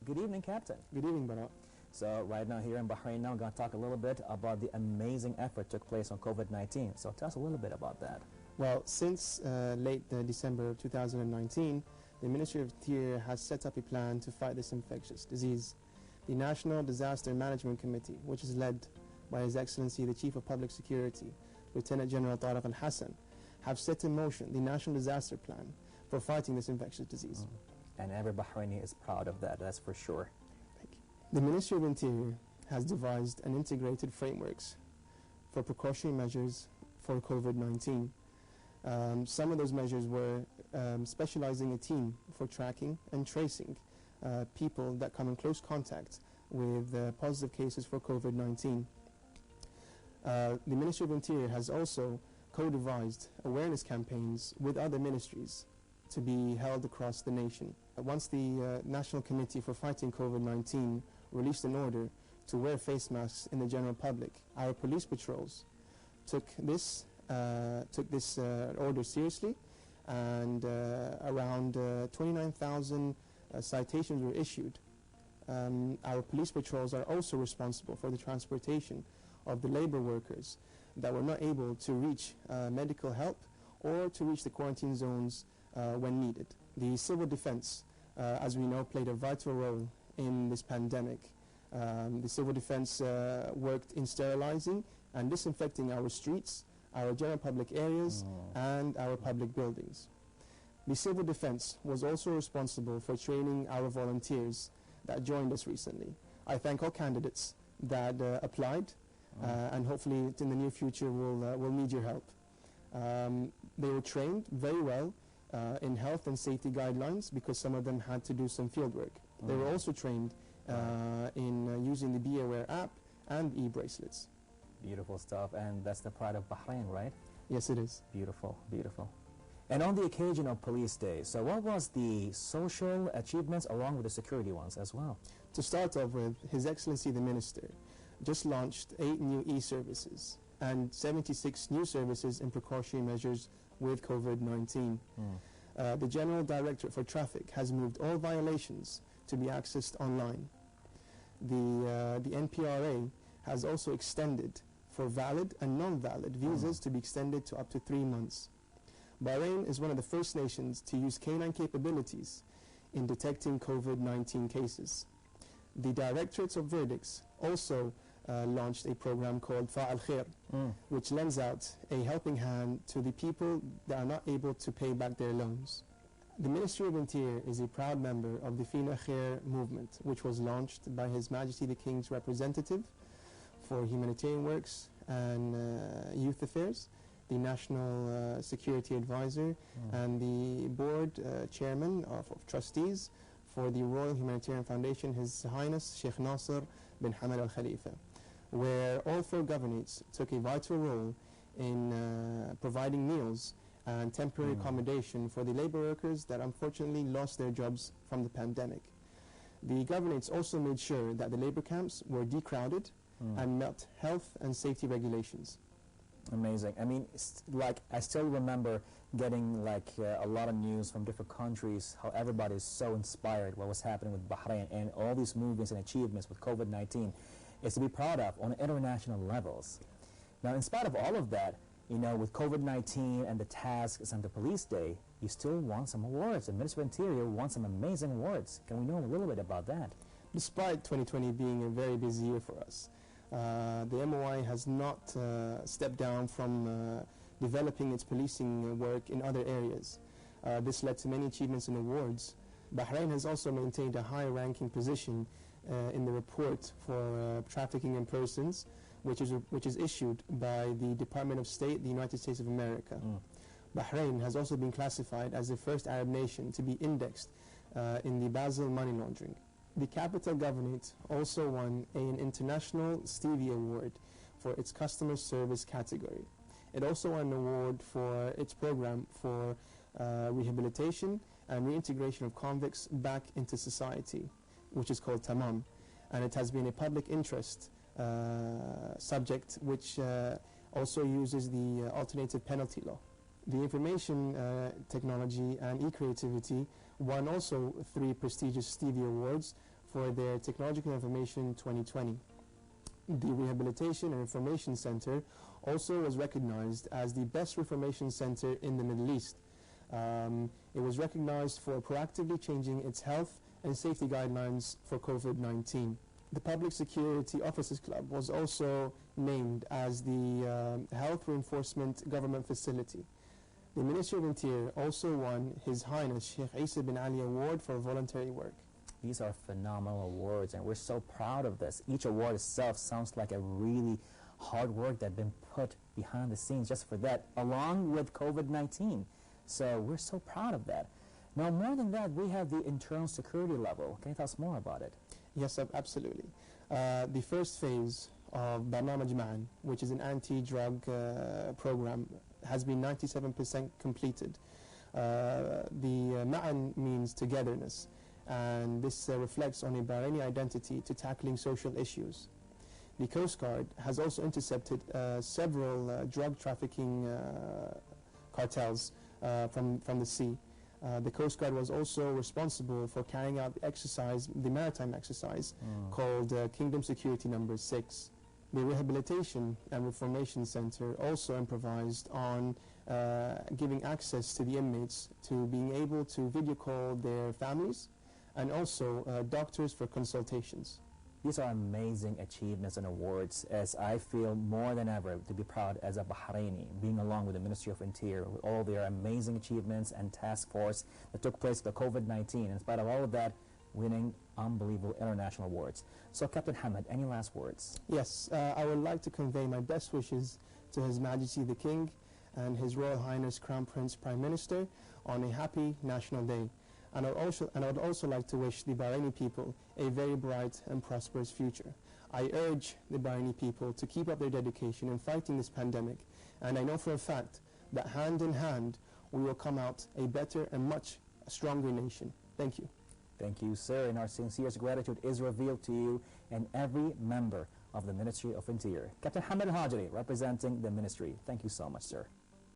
Good evening, Captain. Good evening, Bara. So right now here in Bahrain, now we're going to talk a little bit about the amazing effort took place on COVID-19. So tell us a little bit about that. Well, since late December of 2019, the Ministry of Interior has set up a plan to fight this infectious disease. The National Disaster Management Committee, which is led by His Excellency the Chief of Public Security, Lieutenant General Tariq Al-Hassan, have set in motion the National Disaster Plan for fighting this infectious disease. And every Bahraini is proud of that, that's for sure. Thank you. The Ministry of Interior has devised an integrated frameworks for precautionary measures for COVID-19. Some of those measures were specializing a team for tracking and tracing people that come in close contact with positive cases for COVID-19. The Ministry of Interior has also co-devised awareness campaigns with other ministries to be held across the nation. Once the National Committee for Fighting COVID-19 released an order to wear face masks in the general public, our police patrols took this order seriously, and around 29,000 citations were issued. Our police patrols are also responsible for the transportation of the labor workers that were not able to reach medical help or to reach the quarantine zones when needed. The civil defense, as we know, played a vital role in this pandemic. The civil defense worked in sterilizing and disinfecting our streets, our general public areas, and our public buildings. The civil defense was also responsible for training our volunteers that joined us recently. I thank all candidates that applied, and hopefully in the near future we'll need your help. They were trained very well in health and safety guidelines because some of them had to do some field work. They were also trained in using the Be Aware app and e-bracelets. Beautiful stuff, and that's the pride of Bahrain, right? Yes, it is. Beautiful, beautiful. And on the occasion of Police Day, so what was the social achievements along with the security ones as well? To start off with, His Excellency the Minister just launched 8 new e-services and 76 new services in precautionary measures with COVID-19. The General Directorate for Traffic has moved all violations to be accessed online. The NPRA has also extended for valid and non-valid visas to be extended to up to 3 months. Bahrain is one of the first nations to use canine capabilities in detecting COVID-19 cases. The Directorates of Verdicts also launched a program called Fa'al Khair, which lends out a helping hand to the people that are not able to pay back their loans. The Ministry of Interior is a proud member of the Fina Khair movement, which was launched by His Majesty the King's representative for humanitarian works and youth affairs, the National Security Advisor, and the board chairman of trustees for the Royal Humanitarian Foundation, His Highness Sheikh Nasser bin Hamad Al Khalifa, where all 4 governorates took a vital role in providing meals and temporary accommodation for the labor workers that unfortunately lost their jobs from the pandemic. The governorates also made sure that the labor camps were decrowded and met health and safety regulations. Amazing. I mean, like, I still remember getting like a lot of news from different countries, how everybody is so inspired what was happening with Bahrain, and all these movements and achievements with COVID-19 is to be proud of on international levels. Now, in spite of all of that, you know, with COVID-19 and the tasks and the Police Day, you still won some awards. The Ministry of Interior won some amazing awards. Can we know a little bit about that? Despite 2020 being a very busy year for us, the MOI has not stepped down from developing its policing work in other areas. This led to many achievements and awards. Bahrain has also maintained a high-ranking position in the report for trafficking in persons, which is issued by the Department of State, the United States of America. Bahrain has also been classified as the first Arab nation to be indexed in the Basel money laundering. The Capital Governorate also won an International Stevie Award for its customer service category. It also won an award for its program for rehabilitation and reintegration of convicts back into society, which is called Tamam. And it has been a public interest subject which also uses the alternative penalty law. The information technology and e-creativity won also 3 prestigious Stevie Awards for their Technological Information 2020. The Rehabilitation and Information Center also was recognized as the best reformation center in the Middle East. It was recognized for proactively changing its health and safety guidelines for COVID-19. The Public Security Officers Club was also named as the Health Reinforcement Government Facility. The Ministry of Interior also won His Highness Sheikh Isa bin Ali Award for voluntary work. These are phenomenal awards, and we're so proud of this. Each award itself sounds like a really hard work that's been put behind the scenes just for that, along with COVID-19. So we're so proud of that. Now, more than that, we have the internal security level. Can you tell us more about it? Yes, absolutely. The first phase of BAHRAIN معًا, which is an anti-drug program, has been 97% completed. The معًا means togetherness, and this reflects on a Bahraini identity to tackling social issues. The Coast Guard has also intercepted several drug trafficking cartels from the sea. The Coast Guard was also responsible for carrying out the maritime exercise called Kingdom Security Number 6. The Rehabilitation and Reformation Center also improvised on giving access to the inmates to being able to video call their families, and also doctors for consultations. These are amazing achievements and awards, as I feel more than ever to be proud as a Bahraini, being along with the Ministry of Interior, with all their amazing achievements and task force that took place with the COVID-19. In spite of all of that, winning unbelievable international awards. So, Captain Hamad, any last words? Yes, I would like to convey my best wishes to His Majesty the King and His Royal Highness Crown Prince Prime Minister on a happy National Day. And I would also like to wish the Bahraini people a very bright and prosperous future. I urge the Bahraini people to keep up their dedication in fighting this pandemic, and I know for a fact that hand in hand we will come out a better and much stronger nation. Thank you. Thank you, sir, and our sincerest gratitude is revealed to you and every member of the Ministry of Interior. Captain Hamad Alhajri, representing the Ministry. Thank you so much, sir.